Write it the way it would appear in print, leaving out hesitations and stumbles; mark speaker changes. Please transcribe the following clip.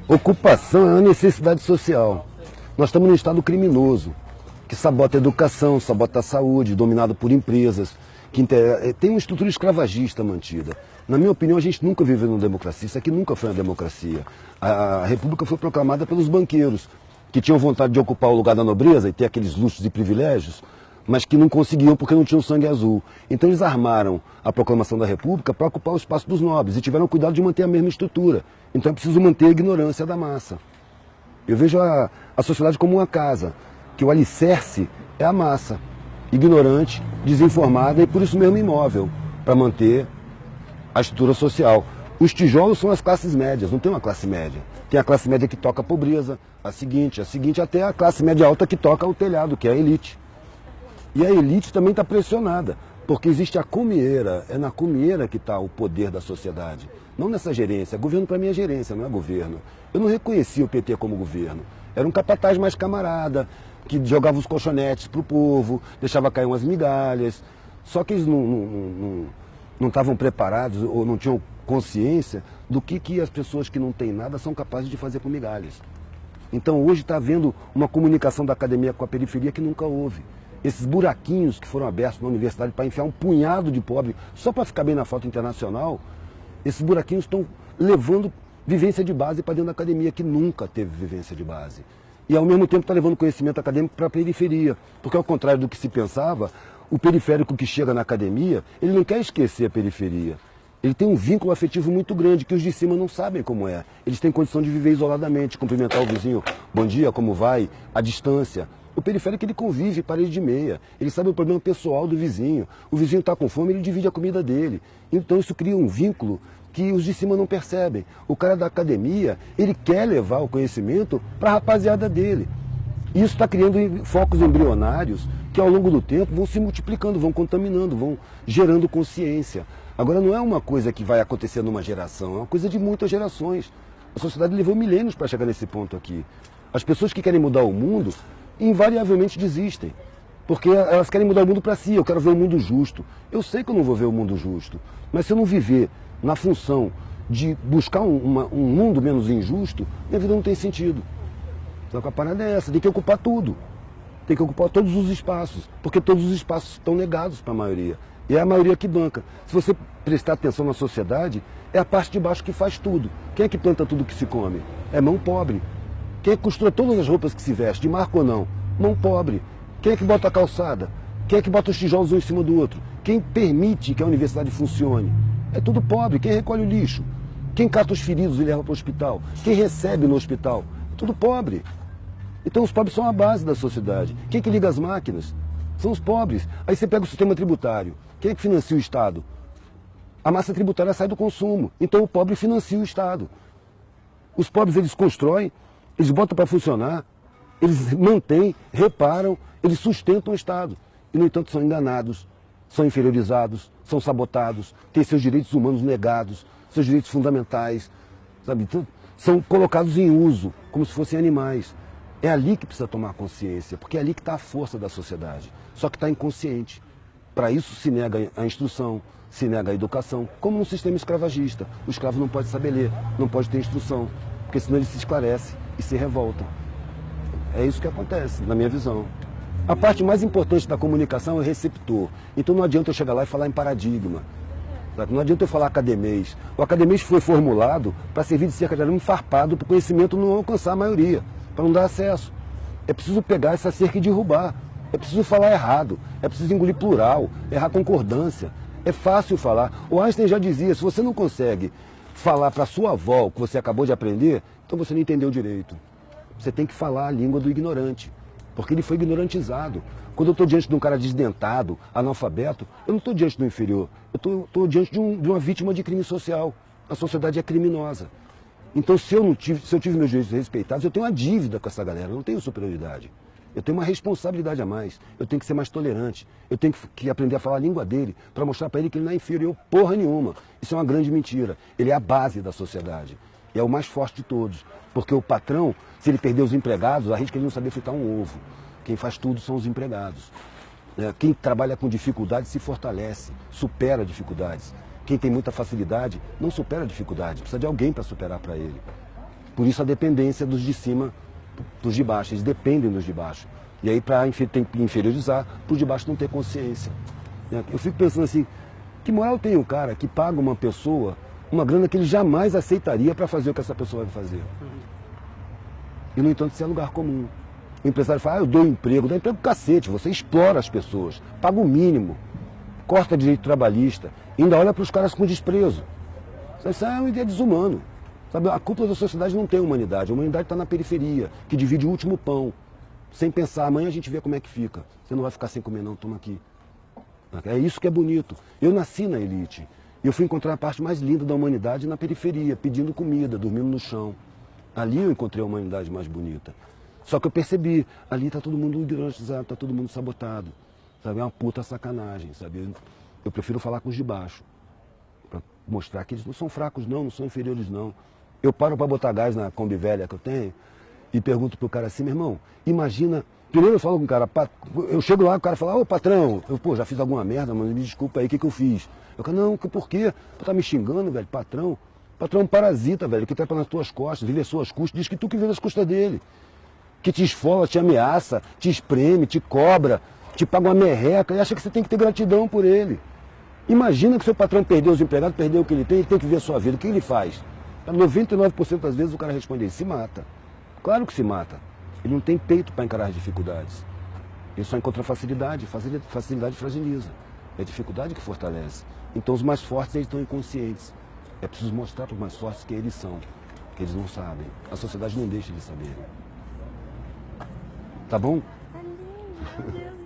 Speaker 1: Ocupação é uma necessidade social. Nós estamos num estado criminoso, que sabota a educação, sabota a saúde, dominado por empresas, tem uma estrutura escravagista mantida. Na minha opinião, a gente nunca viveu numa democracia, isso aqui nunca foi uma democracia. A República foi proclamada pelos banqueiros, que tinham vontade de ocupar o lugar da nobreza e ter aqueles luxos e privilégios, mas que não conseguiam porque não tinham sangue azul. Então eles armaram a proclamação da República para ocupar o espaço dos nobres e tiveram cuidado de manter a mesma estrutura. Então é preciso manter a ignorância da massa. Eu vejo a sociedade como uma casa, que o alicerce é a massa, ignorante, desinformada e por isso mesmo imóvel, para manter a estrutura social. Os tijolos são as classes médias, não tem uma classe média. Tem a classe média que toca a pobreza, a seguinte, até a classe média alta que toca o telhado, que é a elite. E a elite também está pressionada, porque existe a comieira, é na comieira que está o poder da sociedade. Não nessa gerência. Governo para mim é gerência, não é governo. Eu não reconhecia o PT como governo. Era um capataz mais camarada, que jogava os colchonetes para o povo, deixava cair umas migalhas. Só que eles não estavam preparados ou não tinham consciência do que as pessoas que não têm nada são capazes de fazer com migalhas. Então hoje está havendo uma comunicação da academia com a periferia que nunca houve. Esses buraquinhos que foram abertos na universidade para enfiar um punhado de pobre só para ficar bem na foto internacional, esses buraquinhos estão levando vivência de base para dentro da academia, que nunca teve vivência de base. E ao mesmo tempo está levando conhecimento acadêmico para a periferia, porque ao contrário do que se pensava, o periférico que chega na academia, ele não quer esquecer a periferia. Ele tem um vínculo afetivo muito grande, que os de cima não sabem como é. Eles têm condição de viver isoladamente, cumprimentar o vizinho, bom dia, como vai, à distância. O periférico ele convive parede de meia, ele sabe o problema pessoal do vizinho. O vizinho está com fome, ele divide a comida dele. Então isso cria um vínculo que os de cima não percebem. O cara da academia, ele quer levar o conhecimento para a rapaziada dele. Isso está criando focos embrionários que ao longo do tempo vão se multiplicando, vão contaminando, vão gerando consciência. Agora não é uma coisa que vai acontecer numa geração, é uma coisa de muitas gerações. A sociedade levou milênios para chegar nesse ponto aqui. As pessoas que querem mudar o mundo invariavelmente desistem, porque elas querem mudar o mundo para si. Eu quero ver o mundo justo. Eu sei que eu não vou ver o mundo justo, mas se eu não viver na função de buscar um mundo menos injusto, minha vida não tem sentido. Então a parada é essa, tem que ocupar tudo. Tem que ocupar todos os espaços, porque todos os espaços estão negados para a maioria. E é a maioria que banca. Se você prestar atenção na sociedade, é a parte de baixo que faz tudo. Quem é que planta tudo que se come? É mão pobre. Quem é que costura todas as roupas que se veste, de marca ou não? Mão pobre. Quem é que bota a calçada? Quem é que bota os tijolos um em cima do outro? Quem permite que a universidade funcione? É tudo pobre. Quem recolhe o lixo? Quem cata os feridos e leva para o hospital? Quem recebe no hospital? É tudo pobre. Então os pobres são a base da sociedade. Quem é que liga as máquinas? São os pobres. Aí você pega o sistema tributário. Quem é que financia o Estado? A massa tributária sai do consumo. Então o pobre financia o Estado. Os pobres eles constroem, eles botam para funcionar, eles mantêm, reparam, eles sustentam o Estado. E, no entanto, são enganados, são inferiorizados, são sabotados, têm seus direitos humanos negados, seus direitos fundamentais, sabe? Então, são colocados em uso, como se fossem animais. É ali que precisa tomar consciência, porque é ali que está a força da sociedade. Só que está inconsciente. Para isso se nega a instrução, se nega a educação, como num sistema escravagista. O escravo não pode saber ler, não pode ter instrução, porque senão ele se esclarece e se revolta. É isso que acontece, na minha visão. A parte mais importante da comunicação é o receptor. Então não adianta eu chegar lá e falar em paradigma. Sabe? Não adianta eu falar academês. O academês foi formulado para servir de cerca de arame farpado para o conhecimento não alcançar a maioria, para não dar acesso. É preciso pegar essa cerca e derrubar. É preciso falar errado. É preciso engolir plural, errar concordância. É fácil falar. O Einstein já dizia, se você não consegue falar para sua avó o que você acabou de aprender, então você não entendeu direito. Você tem que falar a língua do ignorante, porque ele foi ignorantizado. Quando eu estou diante de um cara desdentado, analfabeto, eu não estou diante do inferior, eu estou diante de uma vítima de crime social. A sociedade é criminosa. Então, se eu tive meus direitos respeitados, eu tenho uma dívida com essa galera, eu não tenho superioridade. Eu tenho uma responsabilidade a mais, eu tenho que ser mais tolerante, eu tenho que aprender a falar a língua dele, para mostrar para ele que ele não é inferior porra nenhuma. Isso é uma grande mentira. Ele é a base da sociedade. E é o mais forte de todos. Porque o patrão, se ele perder os empregados, arrisca ele não saber fritar um ovo. Quem faz tudo são os empregados. Quem trabalha com dificuldade se fortalece, supera dificuldades. Quem tem muita facilidade não supera dificuldade, precisa de alguém para superar para ele. Por isso a dependência dos de cima dos de baixo. Eles dependem dos de baixo. E aí, para inferiorizar, para os de baixo não ter consciência. Eu fico pensando assim, que moral tem o cara que paga uma pessoa uma grana que ele jamais aceitaria para fazer o que essa pessoa vai fazer? E, no entanto, isso é lugar comum. O empresário fala, eu dou emprego cacete, você explora as pessoas, paga o mínimo, corta direito trabalhista, ainda olha para os caras com desprezo. Isso é uma ideia desumana. Sabe, a cúpula da sociedade não tem humanidade, a humanidade está na periferia, que divide o último pão, sem pensar, amanhã a gente vê como é que fica. Você não vai ficar sem comer não, toma aqui. É isso que é bonito. Eu nasci na elite. Eu fui encontrar a parte mais linda da humanidade na periferia, pedindo comida, dormindo no chão. Ali eu encontrei a humanidade mais bonita. Só que eu percebi, ali está todo mundo ignorantizado, está todo mundo sabotado. Sabe? É uma puta sacanagem, sabe? Eu prefiro falar com os de baixo, para mostrar que eles não são fracos não são inferiores não. Eu paro para botar gás na Kombi velha que eu tenho e pergunto pro cara assim, meu irmão, imagina... Primeiro eu falo com o cara, eu chego lá, o cara fala, ô patrão, eu já fiz alguma merda, mas me desculpa aí, o que eu fiz? Eu falo, não, por quê? Tá me xingando, velho, patrão. Patrão é um parasita, velho, que trepa nas tuas costas, vive às suas custas, diz que tu que vive às custas dele. Que te esfola, te ameaça, te espreme, te cobra, te paga uma merreca e acha que você tem que ter gratidão por ele. Imagina que seu patrão perdeu os empregados, perdeu o que ele tem que ver a sua vida. O que ele faz? 99% das vezes o cara responde, ele se mata. Claro que se mata. Ele não tem peito para encarar as dificuldades. Ele só encontra facilidade. Facilidade fragiliza. É a dificuldade que fortalece. Então os mais fortes eles estão inconscientes. É preciso mostrar para os mais fortes quem eles são. Que eles não sabem. A sociedade não deixa de saber. Tá bom?
Speaker 2: Tá lindo, meu Deus.